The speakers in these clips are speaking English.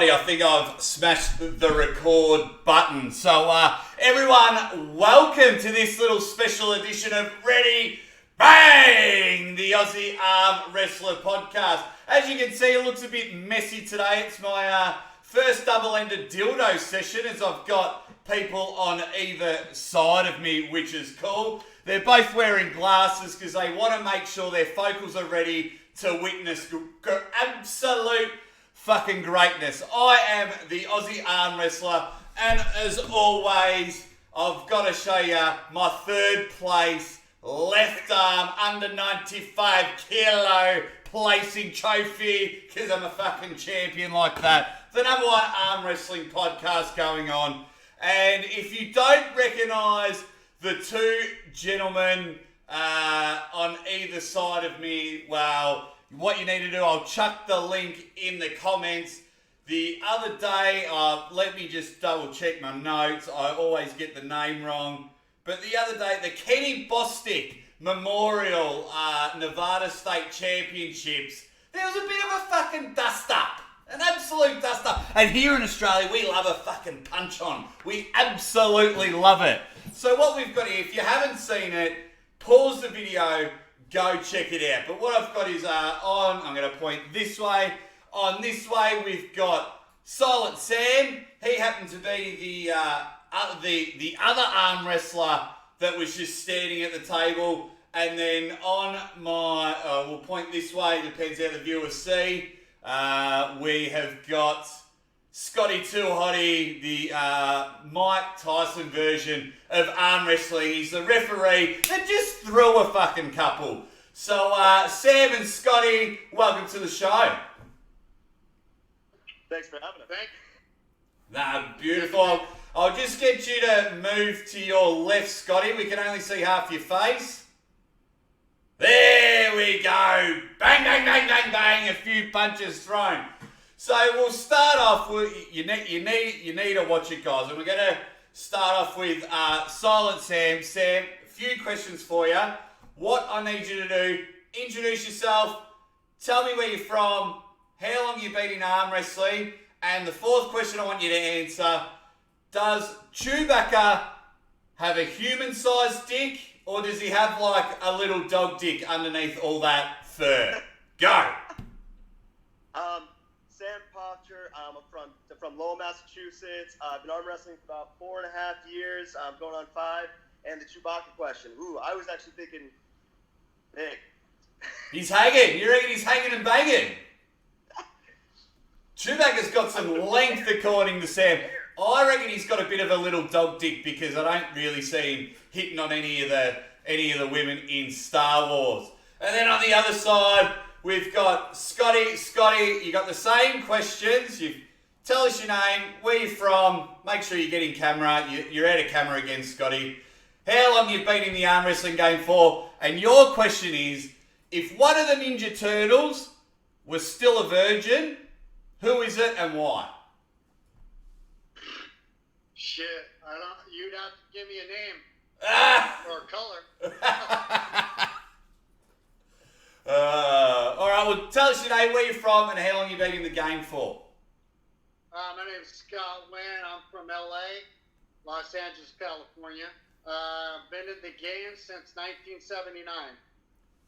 Scotty, I think I've smashed the record button. So, everyone, welcome to this little special edition of Ready, Bang, the Aussie Arm Wrestler podcast. As you can see, it looks a bit messy today. It's my first double-ended dildo session as I've got people on either side of me, which is cool. They're both wearing glasses because they want to make sure their focals are ready to witness absolute fucking greatness. I am the Aussie Arm Wrestler, and as always, I've got to show you my third place left arm under 95 kilo placing trophy because I'm a fucking champion like that. The number one arm wrestling podcast going on. And if you don't recognise the two gentlemen on either side of me, well, what you need to do, I'll chuck the link in the comments. The other day, let me just double check my notes. I always get the name wrong. But the other day, the Kenny Bostic Memorial Nevada State Championships, there was a bit of a fucking dust-up. An absolute dust-up. And here in Australia, we love a fucking punch-on. We absolutely love it. So what we've got here, if you haven't seen it, pause the video, go check it out. But what I've got is I'm going to point this way. On this way, we've got Silent Sam. He happened to be the other arm wrestler that was just standing at the table. And then on my, we'll point this way, depends how the viewers see. We have got Scotty Too Hottie, the Mike Tyson version of arm wrestling. He's the referee that just threw a fucking couple. So, Sam and Scotty, welcome to the show. Thanks for having us. Thanks. Nah, beautiful. I'll just get you to move to your left, Scotty. We can only see half your face. There we go. Bang, bang, bang, bang, bang. A few punches thrown. So we'll start off with, you need to watch it, guys. And we're going to start off with Silent Sam. Sam, a few questions for you. What I need you to do, introduce yourself, tell me where you're from, how long you've been in arm wrestling, and the fourth question I want you to answer, does Chewbacca have a human-sized dick, or does he have like a little dog dick underneath all that fur? Go! Sam Potter, I'm from Lowell, Massachusetts. I've been arm wrestling for about 4.5 years. I'm going on 5. And the Chewbacca question. Ooh, I was actually thinking big. He's hanging. You reckon he's hanging and banging? Chewbacca's got some length according to Sam. I reckon he's got a bit of a little dog dick because I don't really see him hitting on any of the women in Star Wars. And then on the other side, we've got Scotty. Scotty, you got the same questions. You tell us your name, where you're from. Make sure you get in camera. You're out of camera again, Scotty. How long you've been in the arm wrestling game for? And your question is, if one of the Ninja Turtles was still a virgin, who is it and why? Shit, you'd have to give me a name. Or a color. Alright, well tell us your name, where you're from, and how long you've been in the game for. My name is Scott Wynn. I'm from LA, Los Angeles, California. Been in the game since 1979.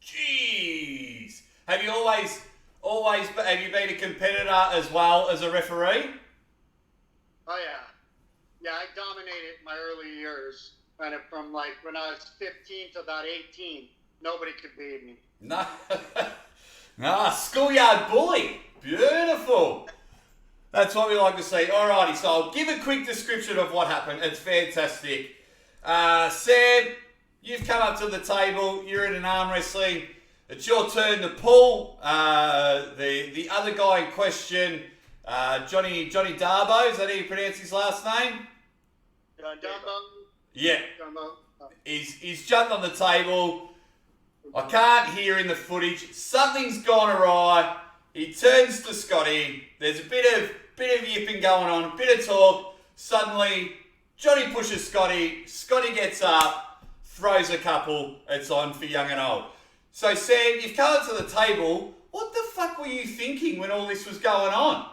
Jeez. Have you always have you been a competitor as well as a referee? Oh yeah. Yeah, I dominated my early years. And from like when I was 15 to about 18, nobody could beat me. No. Schoolyard bully. Beautiful. That's what we like to see. Alrighty, so I'll give a quick description of what happened. It's fantastic. Sam, you've come up to the table. You're in an arm wrestling. It's your turn to pull. The other guy in question, Johnny Darbo, is that how you pronounce his last name? Dumbo? Yeah. Dumbo. He's jumped on the table. I can't hear in the footage. Something's gone awry. He turns to Scotty. There's a bit of yipping going on, a bit of talk. Suddenly, Johnny pushes Scotty. Scotty gets up, throws a couple. It's on for young and old. So Sam, you've come up to the table. What the fuck were you thinking when all this was going on?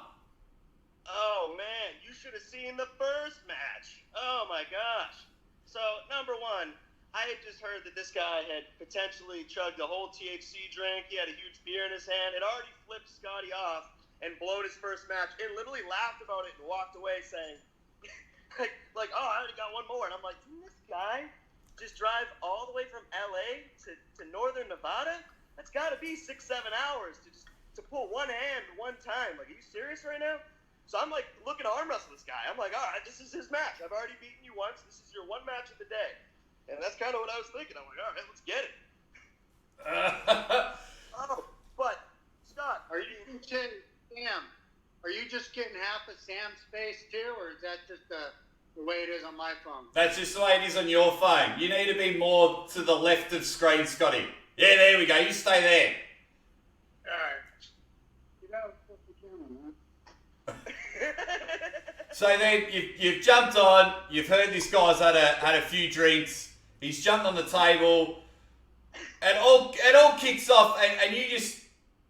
should have seen the first match. Oh my gosh. So, number one, I had just heard that this guy had potentially chugged a whole THC drink. He had a huge beer in his hand. Had already flipped Scotty off and blown his first match. And literally laughed about it and walked away saying, like, oh, I already got one more. And I'm like, didn't this guy just drive all the way from LA to northern Nevada? That's got to be 6-7 hours to pull one hand one time. Like, are you serious right now? So I'm like looking to arm wrestle this guy. I'm like, all right, this is his match. I've already beaten you once. This is your one match of the day. And that's kind of what I was thinking. I'm like, all right, let's get it. Oh, but Scott, Are you Sam? Are you just getting half of Sam's face too, or is that just the way it is on my phone? That's just the way it is on your phone. You need to be more to the left of screen, Scotty. Yeah, there we go. You stay there. All right. You know, flip the camera, man. So then you've jumped on. You've heard this guy's had a few drinks. He's jumped on the table. And it all kicks off, and you just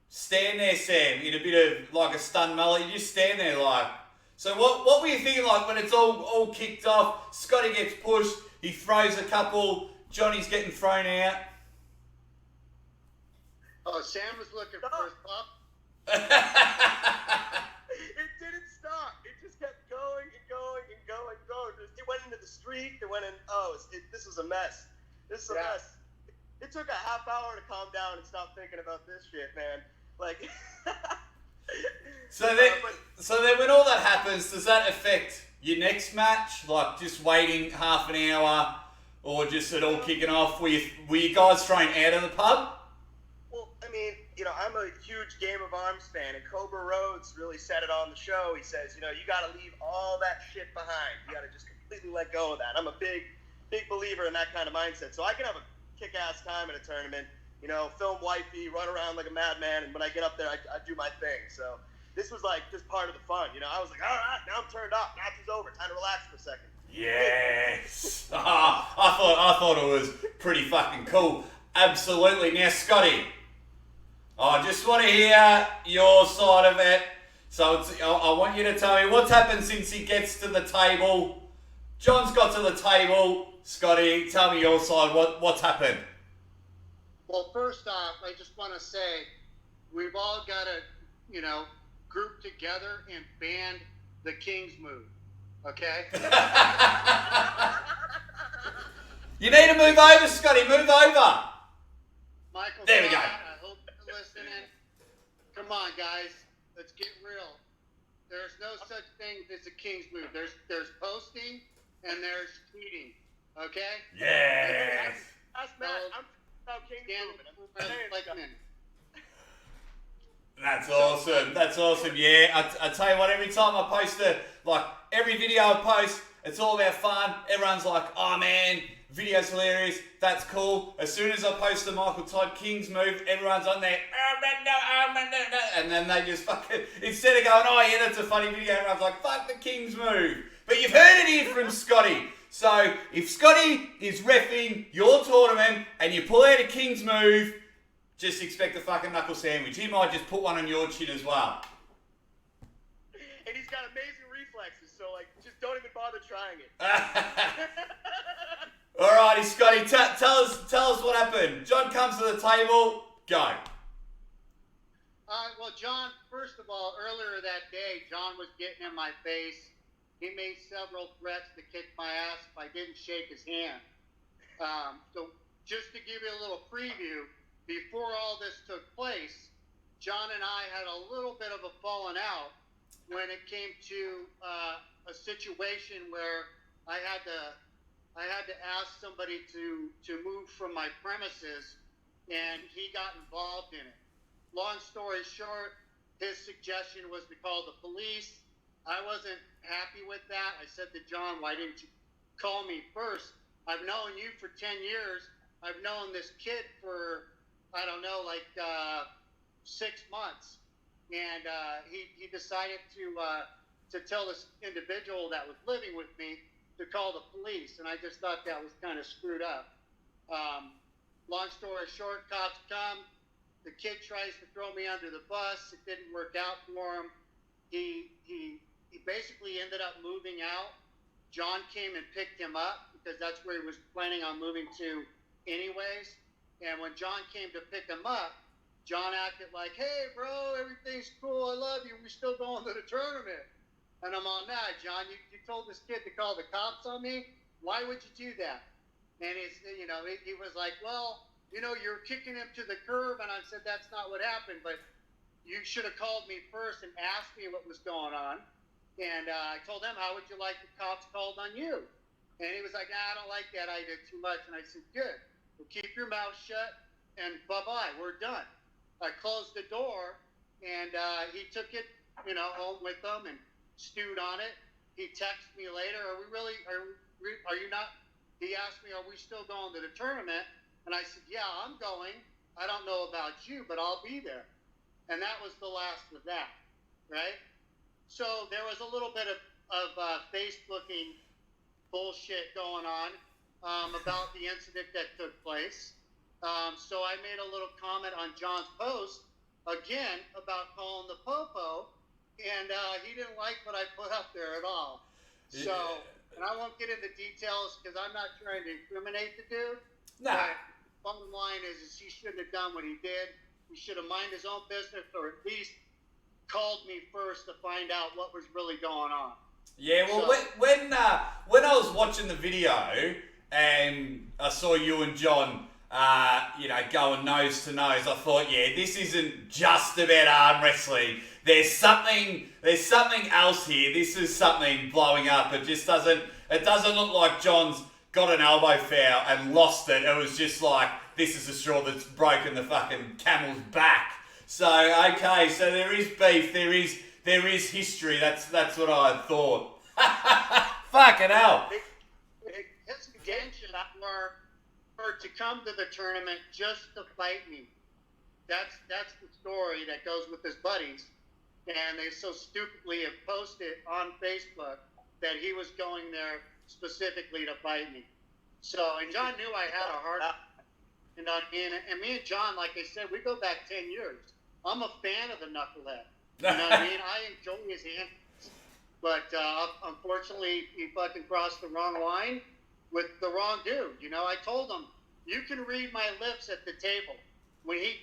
stand there, Sam, in a bit of like a stunned mullet. You just stand there like. So what were you thinking like when it's all kicked off? Scotty gets pushed. He throws a couple. Johnny's getting thrown out. Oh, Sam was looking for his pup. It didn't stop. It just kept going and going and going and going. It went into the street. It went in. This was a mess. This is a mess. It took a half hour to calm down and stop thinking about this shit, man. Like. So then when all that happens, does that affect your next match? Like just waiting half an hour, or just it all kicking off? Were you guys thrown out of the pub? Well, I mean, I'm a huge Game of Arms fan, and Cobra Rhodes really said it on the show. He says, you got to leave all that shit behind. You got to just completely let go of that. I'm a big believer in that kind of mindset. So I can have a kick-ass time at a tournament, film wifey, run around like a madman, and when I get up there, I do my thing. So this was like just part of the fun. I was like, all right, now I'm turned up. Match is over. Time to relax for a second. Yes. I thought it was pretty fucking cool. Absolutely. Now, Scotty, I just want to hear your side of it. So I want you to tell me what's happened since he gets to the table. John's got to the table. Scotty, tell me your side. What's happened? Well, first off, I just want to say we've all got to, group together and ban the King's move. Okay? You need to move over, Scotty. Move over. Michael, there we go. I hope you're listening. Come on, guys. Let's get real. There's no such thing as a King's move. There's posting and there's tweeting. Okay? Yes. That's Matt. I'm about King's moving. That's awesome. That's awesome. Yeah, I tell you what, every time I post every video I post, it's all about fun. Everyone's like, oh man, video's hilarious. That's cool. As soon as I post the Michael Todd King's move, everyone's on there, and then they just fucking, instead of going, oh yeah, that's a funny video, everyone's like, fuck the King's move. But you've heard it here from Scotty. So if Scotty is reffing your tournament and you pull out a King's move, just expect a fucking knuckle sandwich. He might just put one on your chin as well. And he's got amazing reflexes, so just don't even bother trying it. Alrighty, Scotty, tell us what happened. John comes to the table. Go. Well, John, first of all, earlier that day, John was getting in my face. He made several threats to kick my ass if I didn't shake his hand. So just to give you a little preview, before all this took place, John and I had a little bit of a falling out when it came to a situation where I had to ask somebody to move from my premises, and he got involved in it. Long story short, his suggestion was to call the police. I wasn't happy with that. I said to John, why didn't you call me first? I've known you for 10 years. I've known this kid for, 6 months. And he decided to tell this individual that was living with me to call the police. And I just thought that was kind of screwed up. Long story short, cops come. The kid tries to throw me under the bus. It didn't work out for him. He he basically ended up moving out. John came and picked him up because that's where he was planning on moving to anyways. And when John came to pick him up, John acted like, hey, bro, everything's cool. I love you. We're still going to the tournament. And I'm on that, John. You told this kid to call the cops on me. Why would you do that? And he was like, well, you're kicking him to the curb. And I said, that's not what happened. But you should have called me first and asked me what was going on. And I told him, how would you like the cops called on you? And he was like, I don't like that. I did too much. And I said, good. Well, keep your mouth shut and bye-bye. We're done. I closed the door, and he took it, home with him and stewed on it. He texted me later, are you not? He asked me, are we still going to the tournament? And I said, yeah, I'm going. I don't know about you, but I'll be there. And that was the last of that, right? So there was a little bit of Facebooking bullshit going on about the incident that took place. So I made a little comment on John's post, again, about calling the popo, and he didn't like what I put up there at all. So, and I won't get into details because I'm not trying to incriminate the dude. Nah. But bottom line is he shouldn't have done what he did. He should have minded his own business, or at least called me first to find out what was really going on. Yeah, well, So, when I was watching the video and I saw you and John, going nose to nose, I thought, yeah, this isn't just about arm wrestling. There's something else here. This is something blowing up. It doesn't look like John's got an elbow foul and lost it. It was just like, this is the straw that's broken the fucking camel's back. So, okay, so there is beef, there is history, that's what I thought. Fucking hell. His intentions were to come to the tournament just to fight me. That's the story that goes with his buddies. And they so stupidly have posted on Facebook that he was going there specifically to fight me. So, and John knew I had a heart. And me and John, like I said, we go back 10 years. I'm a fan of the knucklehead. You know what I mean? I enjoy his antics. But unfortunately, he fucking crossed the wrong line with the wrong dude. I told him, you can read my lips at the table.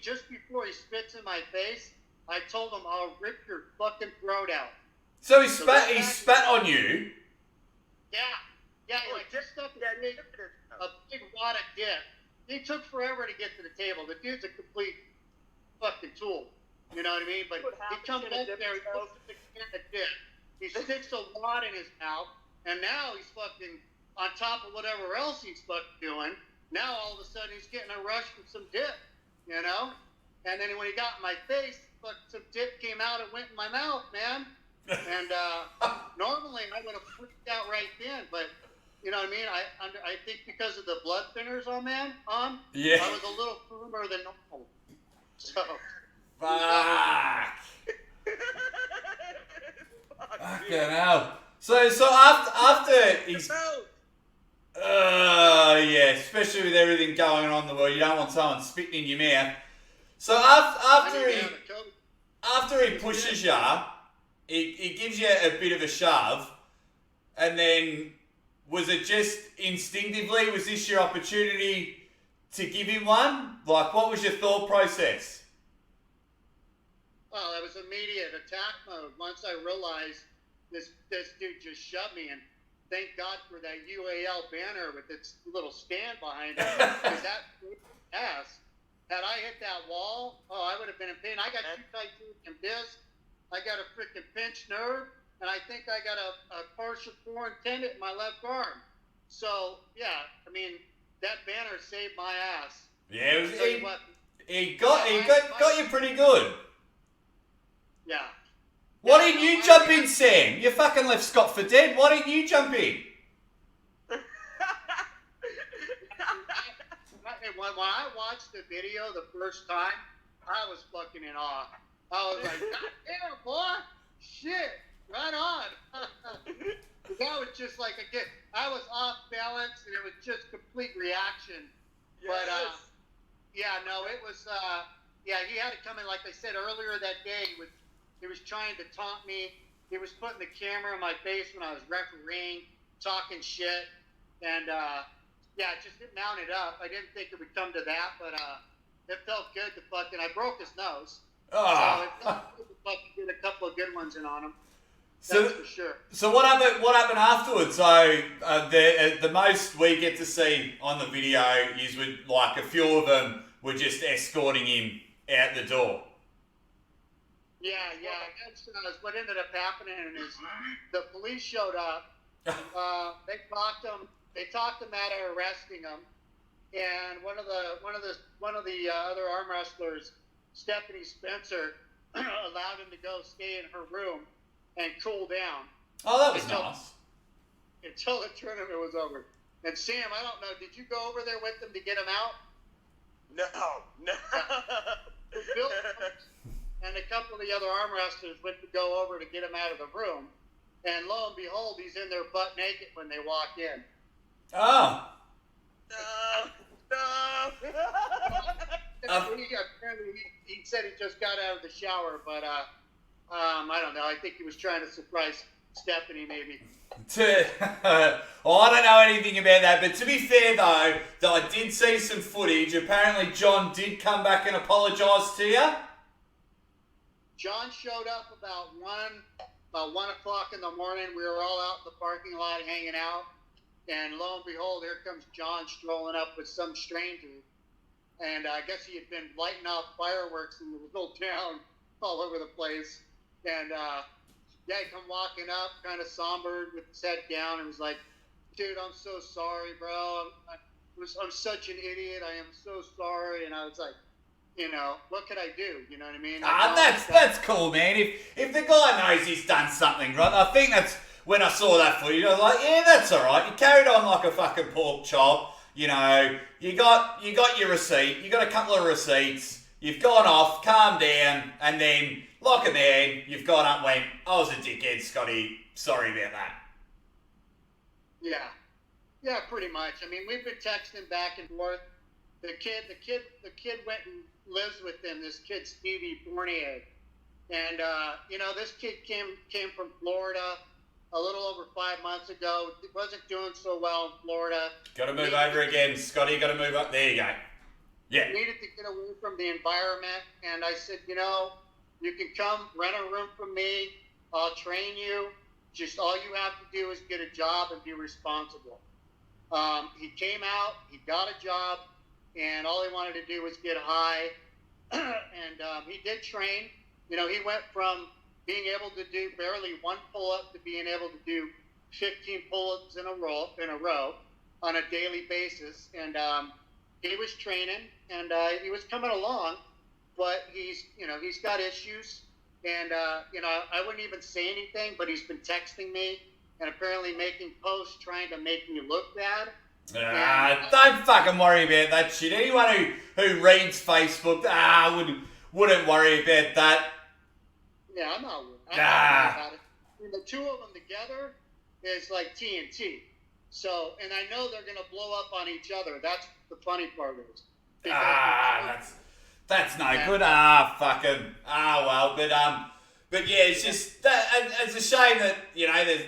Just before he spits in my face, I told him, I'll rip your fucking throat out. So he spat on you? Yeah, he just stuck a big wad of dip. He took forever to get to the table. The dude's a complete fucking tool. You know what I mean? But he comes up there, he goes to the dip. He sticks a wad in his mouth, and now he's fucking on top of whatever else he's fucking doing. Now all of a sudden he's getting a rush from some dip, And then when he got in my face, some dip came out and went in my mouth, man. And normally I would have freaked out right then, but you know what I mean? I think because of the blood thinners yeah. I was a little firmer than normal. So. Fuck. Fucking hell. So after he's... yeah, especially with everything going on in the world, you don't want someone spitting in your mouth. So after he pushes you, he gives you a bit of a shove, and then was it just instinctively, was this your opportunity to give him one? Like, what was your thought process? Well, it was immediate attack mode. Once I realized this dude just shoved me, and thank God for that UAL banner with its little stand behind it, because that ass, had I hit that wall, I would have been in pain. I got two titanium discs, I got a freaking pinched nerve, and I think I got a partial torn tendon in my left arm. So, yeah, I mean, that banner saved my ass. Yeah, he got you pretty good. Yeah. Why didn't you jump in, Sam? You fucking left Scott for dead. Why didn't you jump in? When I watched the video the first time, I was fucking in awe. I was like, God damn, boy. Shit. Right on. That was just like, again, I was off balance, and it was just complete reaction. Yes. But, it was, he had to come in, like I said earlier that day, he was trying to taunt me. He he was putting the camera in my face when I was refereeing, talking shit, and it just didn't mount it up. I didn't think it would come to that, but it felt good to fucking. I broke his nose, so it felt good to fucking get a couple of good ones in on him. That's for sure. So what happened? What happened afterwards? So the most we get to see on the video is with like a few of them were just escorting him out the door. Yeah. That's what ended up happening is the police showed up. They talked him. They talked him out of arresting him, and one of the other arm wrestlers, Stephanie Spencer, allowed him to go stay in her room and cool down. Oh, that was nice. Until the tournament was over. And Sam, I don't know, did you go over there with them to get him out? No. Bill and a couple of the other arm wrestlers went to go over to get him out of the room. And lo and behold, he's in there butt naked when they walk in. Oh. No. Apparently, he said he just got out of the shower, but I don't know. I think he was trying to surprise Stephanie, maybe. Well, I don't know anything about that, but to be fair though, I did see some footage. Apparently, John did come back and apologise to you. John showed up about 1 o'clock in the morning. We were all out in the parking lot hanging out, and lo and behold, here comes John strolling up with some stranger. And I guess he had been lighting off fireworks in the little town all over the place. And he come walking up, kind of somber, with his head down, and was like, "Dude, I'm so sorry, bro. I'm such an idiot. I am so sorry." And I was like, what could I do? You know what I mean? That's cool, man. If the guy knows he's done something right, I think that's when I saw that footage. I was like, yeah, that's all right. You carried on like a fucking pork chop. You got your receipt. You got a couple of receipts. You've gone off, calmed down, and then, like a man, you've gone up and went, I was a dickhead, Scotty. Sorry about that. Yeah, pretty much. I mean, we've been texting back and forth. The kid went and lives with them. This kid, Stevie Fournier, and this kid came from Florida a little over 5 months ago. It wasn't doing so well in Florida. Got to move over again, Scotty. Got to move up. There you go. Yeah. Needed to get away from the environment, and I said, you can come rent a room from me. I'll train you. Just all you have to do is get a job and be responsible. He came out. He got a job. And all he wanted to do was get high, and he did train. He went from being able to do barely one pull-up to being able to do 15 pull-ups in a row on a daily basis. And he was training, and he was coming along, but he's got issues. And I wouldn't even say anything, but he's been texting me and apparently making posts trying to make me look bad. Don't fucking worry about that shit. Anyone who reads Facebook, wouldn't worry about that. Yeah, I'm not worried about it. I mean, the two of them together is like TNT. So, and I know they're gonna blow up on each other. That's the funny part is. That's no good. But yeah, it's just it's a shame that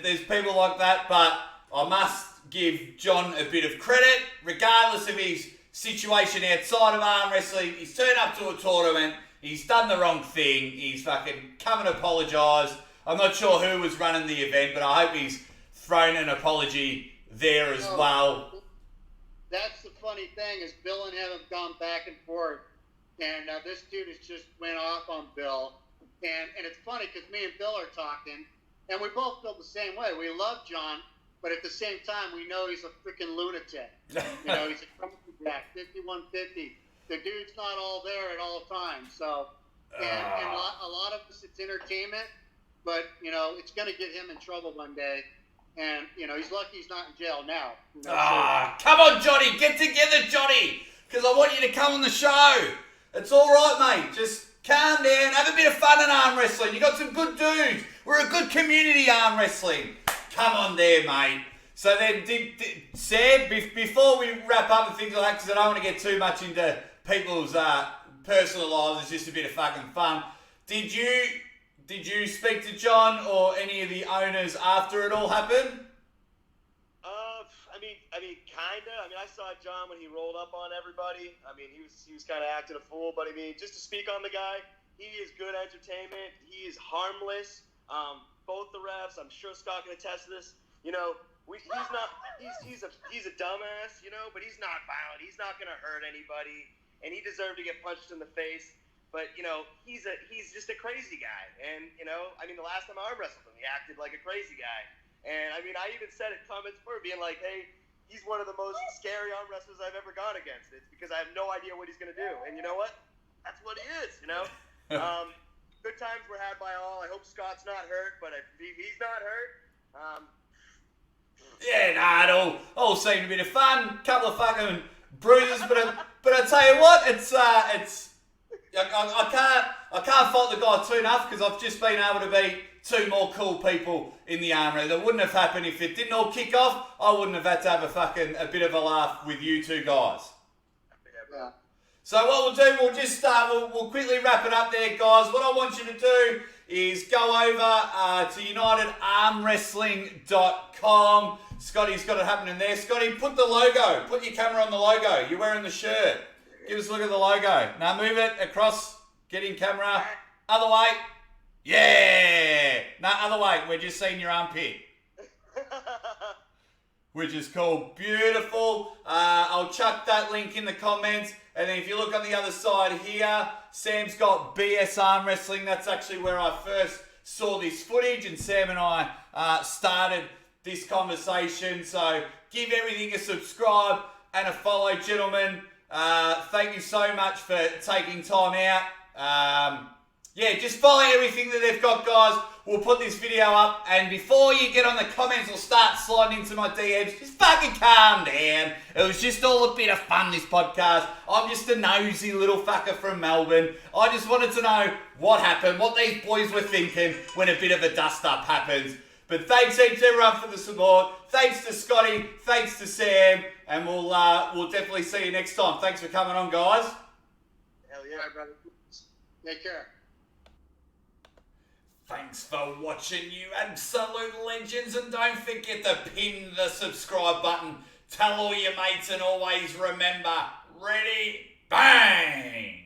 there's people like that. But I must give John a bit of credit, regardless of his situation outside of arm wrestling. He's turned up to a tournament. He's done the wrong thing. He's fucking come and apologised. I'm not sure who was running the event, but I hope he's thrown an apology there as well. That's the funny thing is Bill and him have gone back and forth, and this dude has just went off on Bill. And it's funny because me and Bill are talking, and we both feel the same way. We love John. But at the same time, we know he's a freaking lunatic. He's a crazy jack, 5150. The dude's not all there at all times. So, and a lot of us, it's entertainment. But, it's going to get him in trouble one day. And, he's lucky he's not in jail now. Come on, Johnny. Get together, Johnny. Because I want you to come on the show. It's all right, mate. Just calm down. Have a bit of fun in arm wrestling. You got some good dudes. We're a good community, arm wrestling. Come on there, mate. So then, Sam, before we wrap up and things like that, because I don't want to get too much into people's personal lives, it's just a bit of fucking fun. Did you did you speak to John or any of the owners after it all happened? I mean, kinda. I mean, I saw John when he rolled up on everybody. I mean, he was kind of acting a fool. But I mean, just to speak on the guy, he is good entertainment. He is harmless. Both the refs, I'm sure Scott can attest to this. You know, he's a dumbass. You know, but he's not violent. He's not gonna hurt anybody, and he deserved to get punched in the face. But you know, he's just a crazy guy. And you know, I mean, the last time I arm wrestled him, he acted like a crazy guy. And I mean, I even said in comments for being like, hey, he's one of the most scary arm wrestlers I've ever gone against. It's because I have no idea what he's going to do. And you know what? That's what he is, you know? Good times were had by all. I hope Scott's not hurt, but if he's not hurt, yeah, nah, it all seemed a bit of fun. Couple of fucking bruises, but I tell you what, I can't fault the guy too enough because I've just been able to beat two more cool people in the armory. That wouldn't have happened if it didn't all kick off. I wouldn't have had to have a bit of a laugh with you two guys. Yeah. So what we'll do, we'll just we'll quickly wrap it up there, guys. What I want you to do is go over to unitedarmwrestling.com. Scotty's got it happening there. Scotty, put the logo. Put your camera on the logo. You're wearing the shirt. Give us a look at the logo. Now move it across. Get in camera. Other way. Yeah! No, other way. We're just seeing your armpit. Which is cool. Beautiful. I'll chuck that link in the comments. And then if you look on the other side here, Sam's got BS Arm Wrestling. That's actually where I first saw this footage. And Sam and I started this conversation. So give everything a subscribe and a follow, gentlemen. Thank you so much for taking time out. Yeah, just follow everything that they've got, guys. We'll put this video up, and before you get on the comments or start sliding into my DMs, just fucking calm down. It was just all a bit of fun, this podcast. I'm just a nosy little fucker from Melbourne. I just wanted to know what happened, what these boys were thinking when a bit of a dust-up happens. But thanks heaps everyone for the support. Thanks to Scotty, thanks to Sam, and we'll definitely see you next time. Thanks for coming on, guys. hell yeah. All right, brother. Take care. Thanks for watching, you absolute legends, and don't forget to pin the subscribe button. Tell all your mates, and always remember, ready, bang!